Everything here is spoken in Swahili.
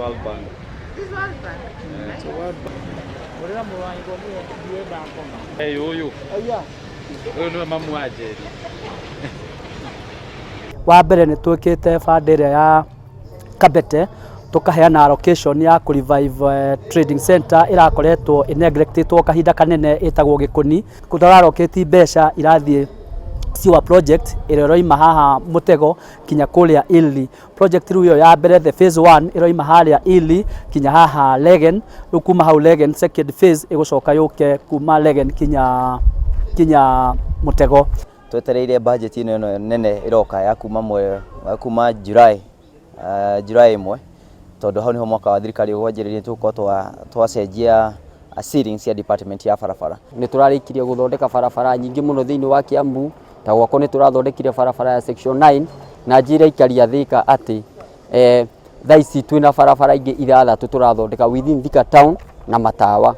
World Bank. This is World Bank. It's a World Bank. Urira murango ndienda koma. Uyu. Aya. Uyu ni mamu wa Njeri. Wa mbere ni twikite bandira ya Kabete tukaheana allocation ya ku revive trading center irakoretwo neglected kahinda kanene itagwo Gikuni kutararoketi mbeca irathie siwa project iroima haha Mutego kinya kuria Ili project riu ya mbere the phase 1 iroima haria Ili kinya haha Legen kuma hau Legen second phase igucoka yuke kuma Legen kinya Mutego. Twetereire budget ino nene iroka ya kuma July 1 tondu hau niho mwaka wa thirikari ugwanjiririe tukorwo twacenjia seedings ya department ya barabara. Ni turarikirie guthondeka barabara nyingi muno thiini wa Kiambu ta gwakwo ni turathondekire barabara ya section 9 na njira ikaria Thika ati thaa ici twina barabara ingi 6 turathondeka within Thika town na Matawa.